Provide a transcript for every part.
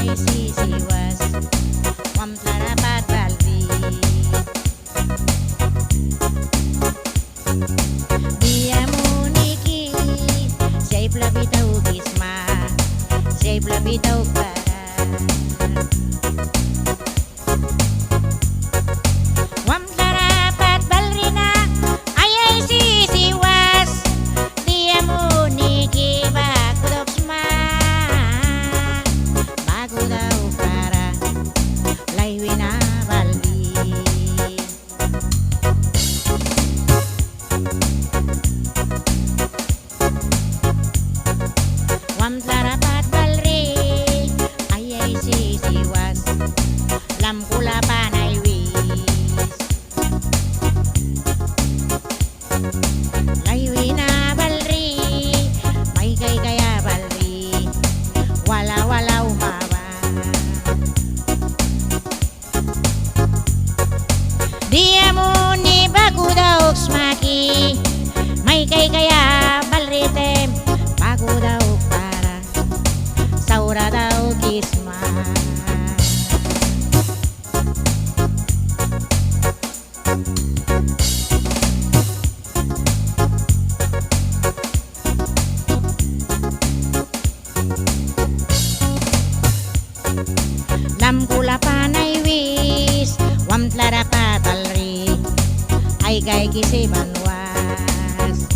ay sisiwas, wam tarapat balri. Dia muniki, siya'y plabitaw gisma, siya'y plabitaw para. Wam tarapat balri na ay sisiwas, dia muniki bago daw gisma, bago daw para, laywi na balri. Wam tarapat balri ay sisiwas, lam kulapan ay wis, laywi na balri, may kay kaya balri, wala umaba. Dia mo ni bago daw smaki, may kay kaya balri tem, bago daw para, saura daw gisma. Lam kulapan ay wis, wam tlarapa balri, ay kay kisiman was.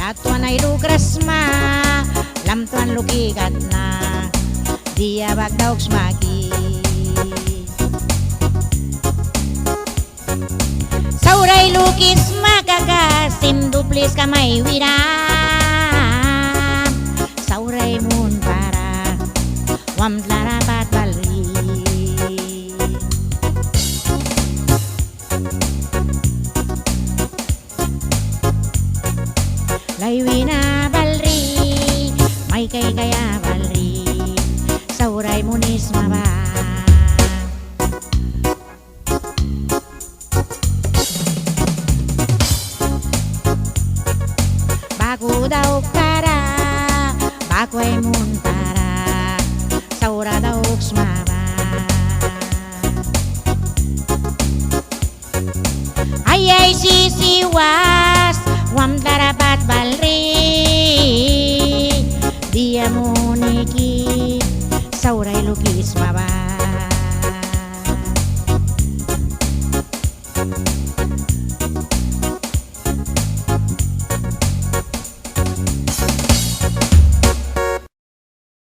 Latuan ay lugras ma, lam tuan lukikat na, dia bagdaw smaki. Sauray lukis makagasim, duplis kamay wiram, sauray mun para, wam tarapat balri. Laywi na balri, may kay kaya balri, sauray munis maba. Bago daw para, bago ay mun para, saura daw smaba. Ay sisiwas, wam tarapat balri, dia muniki, sauray lukis maba.